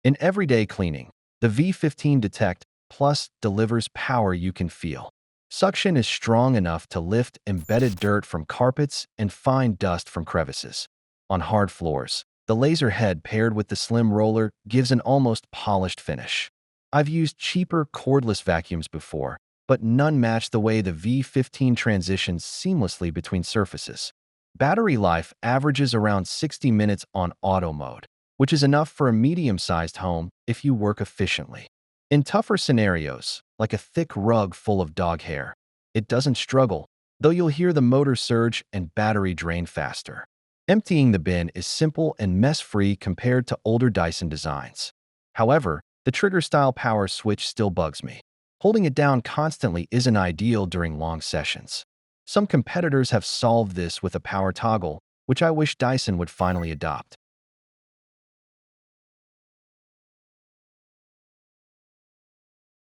In everyday cleaning, the V15 Detect Plus delivers power you can feel. Suction is strong enough to lift embedded dirt from carpets and fine dust from crevices. On hard floors, the laser head paired with the slim roller gives an almost polished finish. I've used cheaper cordless vacuums before, but none match the way the V15 transitions seamlessly between surfaces. Battery life averages around 60 minutes on auto mode, which is enough for a medium-sized home if you work efficiently. In tougher scenarios, like a thick rug full of dog hair, it doesn't struggle, though you'll hear the motor surge and battery drain faster. Emptying the bin is simple and mess-free compared to older Dyson designs. However, the trigger-style power switch still bugs me. Holding it down constantly isn't ideal during long sessions. Some competitors have solved this with a power toggle, which I wish Dyson would finally adopt.